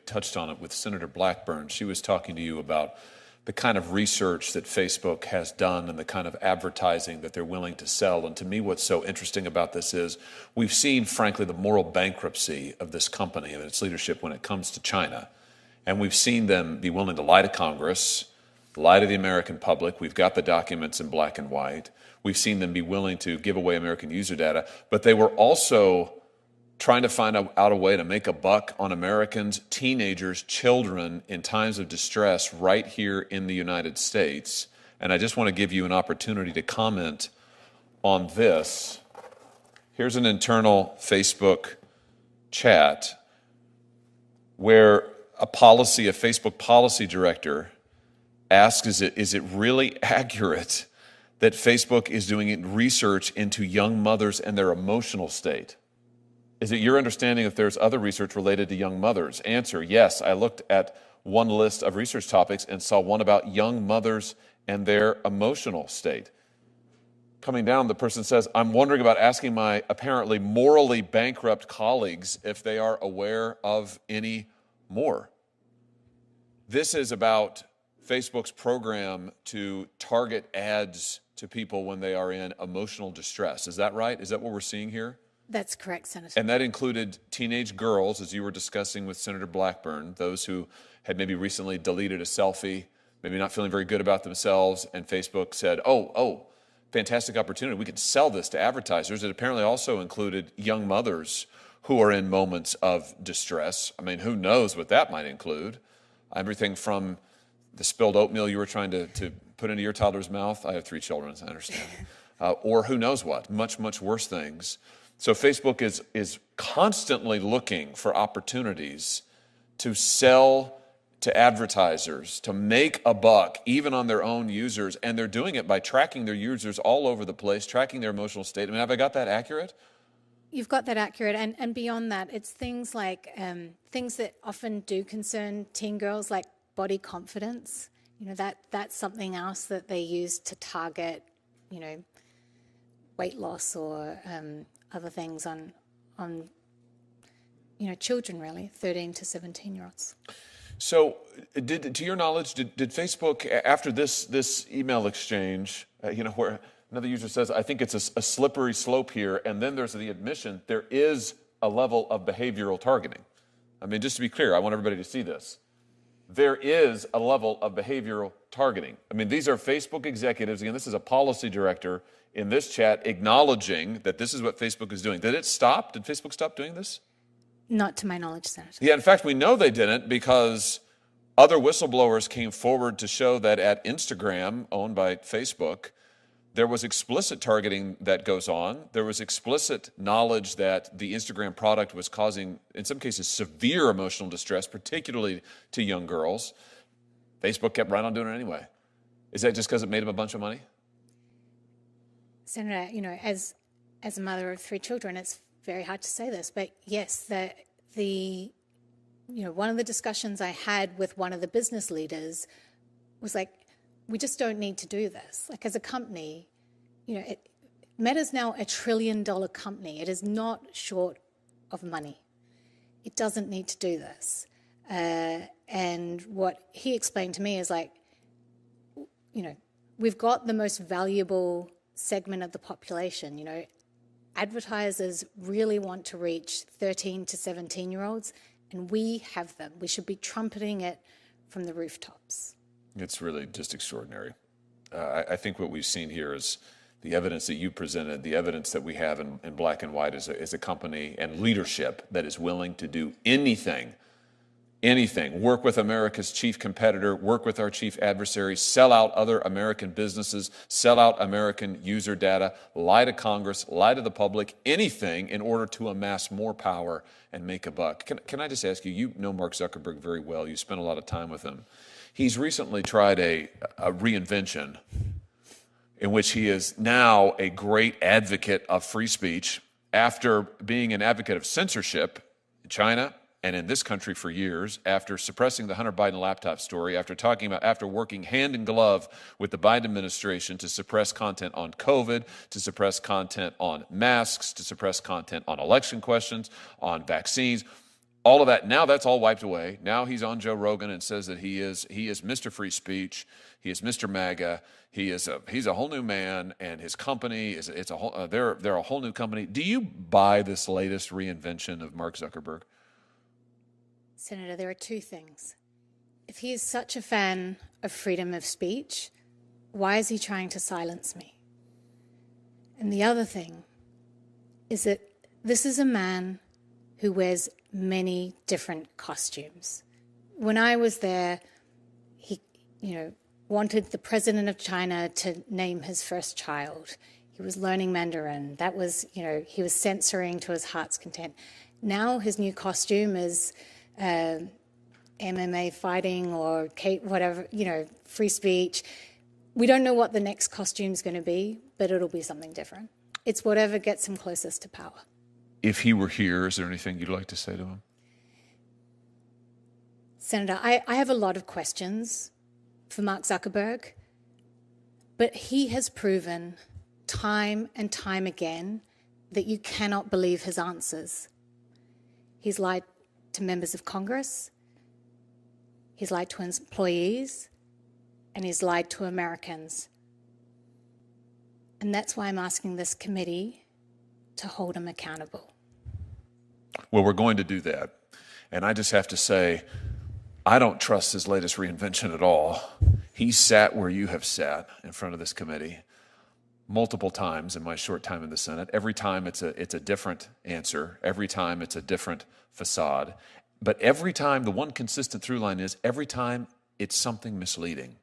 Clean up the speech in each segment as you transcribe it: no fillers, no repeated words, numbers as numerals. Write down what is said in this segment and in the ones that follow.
touched on it with Senator Blackburn. She was talking to you about the kind of research that Facebook has done and the kind of advertising that they're willing to sell. And to me, what's so interesting about this is we've seen, frankly, the moral bankruptcy of this company and its leadership when it comes to China. And we've seen them be willing to lie to Congress, lie to the American public. We've got the documents in black and white. We've seen them be willing to give away American user data. But they were also trying to find out a way to make a buck on Americans, teenagers, children in times of distress right here in the United States. And I just want to give you an opportunity to comment on this. Here's an internal Facebook chat where a Facebook policy director asks, is it really accurate that Facebook is doing research into young mothers and their emotional state? Is it your understanding that there's other research related to young mothers? Answer, yes. I looked at one list of research topics and saw one about young mothers and their emotional state. Coming down, the person says, I'm wondering about asking my apparently morally bankrupt colleagues if they are aware of any more. This is about Facebook's program to target ads to people when they are in emotional distress. Is that right? Is that what we're seeing here? That's correct, Senator. And that included teenage girls, as you were discussing with Senator Blackburn, those who had maybe recently deleted a selfie, maybe not feeling very good about themselves, and Facebook said, oh, fantastic opportunity. We could sell this to advertisers. It apparently also included young mothers who are in moments of distress. I mean, who knows what that might include? Everything from the spilled oatmeal you were trying to put into your toddler's mouth. I have 3 children, so I understand. Or who knows what, much, much worse things. So Facebook is constantly looking for opportunities to sell to advertisers, to make a buck, even on their own users. And they're doing it by tracking their users all over the place, tracking their emotional state. I mean, have I got that accurate? You've got that accurate. And beyond that, it's things like things that often do concern teen girls, like body confidence. You know, that's something else that they use to target, you know, weight loss or other things on you know, children, really, 13 to 17-year-olds. So, to your knowledge, did Facebook, after this email exchange, you know, where another user says, I think it's a slippery slope here, and then there's the admission, there is a level of behavioral targeting. I mean, just to be clear, I want everybody to see this. There is a level of behavioral targeting. I mean, these are Facebook executives. Again, this is a policy director in this chat acknowledging that this is what Facebook is doing. Did it stop? Did Facebook stop doing this? Not to my knowledge, Senator. Yeah, in fact, we know they didn't because other whistleblowers came forward to show that at Instagram, owned by Facebook, there was explicit targeting that goes on. There was explicit knowledge that the Instagram product was causing, in some cases, severe emotional distress, particularly to young girls. Facebook kept right on doing it anyway. Is that just because it made them a bunch of money? Senator, you know, as a mother of 3 children, it's very hard to say this, but yes, you know, one of the discussions I had with one of the business leaders was like, we just don't need to do this. Like, as a company, you know, Meta's now $1 trillion company. It is not short of money. It doesn't need to do this. And what he explained to me is like, you know, we've got the most valuable segment of the population. You know, advertisers really want to reach 13 to 17-year-olds, and we have them. We should be trumpeting it from the rooftops. It's really just extraordinary. I think what we've seen here is the evidence that you presented, the evidence that we have in black and white is a company and leadership that is willing to do anything, work with America's chief competitor, work with our chief adversary, sell out other American businesses, sell out American user data, lie to Congress, lie to the public, anything in order to amass more power and make a buck. Can I just ask you, you know Mark Zuckerberg very well. You spent a lot of time with him. He's recently tried a reinvention in which he is now a great advocate of free speech after being an advocate of censorship in China and in this country for years, after suppressing the Hunter Biden laptop story, after working hand in glove with the Biden administration to suppress content on COVID, to suppress content on masks, to suppress content on election questions, on vaccines. all of that, now that's all wiped away. Now he's on Joe Rogan and says that he is Mr. Free Speech. He is Mr. MAGA. He's a whole new man, and his company it's a whole they're a whole new company. Do you buy this latest reinvention of Mark Zuckerberg? Senator, there are two things. If he is such a fan of freedom of speech, why is he trying to silence me? And the other thing is that this is a man who wears many different costumes. When I was there, he, wanted the president of China to name his first child. He was learning Mandarin. That was, he was censoring to his heart's content. Now his new costume is MMA fighting or whatever, free speech. We don't know what the next costume's going to be, but it'll be something different. It's whatever gets him closest to power. If he were here, is there anything you'd like to say to him? Senator, I have a lot of questions for Mark Zuckerberg, but he has proven time and time again that you cannot believe his answers. He's lied to members of Congress, he's lied to his employees, and he's lied to Americans. And that's why I'm asking this committee to hold him accountable. Well, we're going to do that. And I just have to say, I don't trust his latest reinvention at all. He sat where you have sat in front of this committee multiple times in my short time in the Senate. Every time it's a different answer. Every time it's a different facade. But every time, the one consistent through line is every time it's something misleading.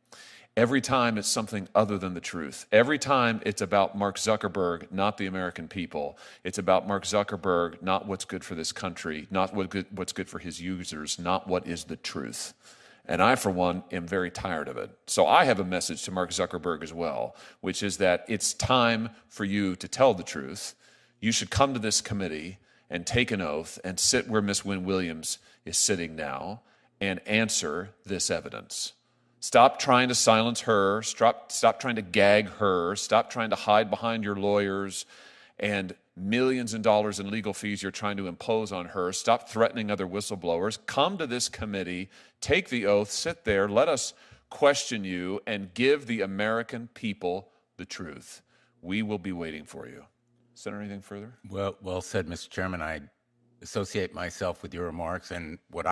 Every time it's something other than the truth. Every time it's about Mark Zuckerberg, not the American people. It's about Mark Zuckerberg, not what's good for this country, not what's good for his users, not what is the truth. And I, for one, am very tired of it. So I have a message to Mark Zuckerberg as well, which is that it's time for you to tell the truth. You should come to this committee and take an oath and sit where Miss Wynne Williams is sitting now and answer this evidence. Stop trying to silence her. Stop trying to gag her. Stop trying to hide behind your lawyers and millions of dollars in legal fees you're trying to impose on her. Stop threatening other whistleblowers. Come to this committee, take the oath, sit there, let us question you, and give the American people the truth. We will be waiting for you. Senator, anything further? Well said, Mr. Chairman. I associate myself with your remarks and what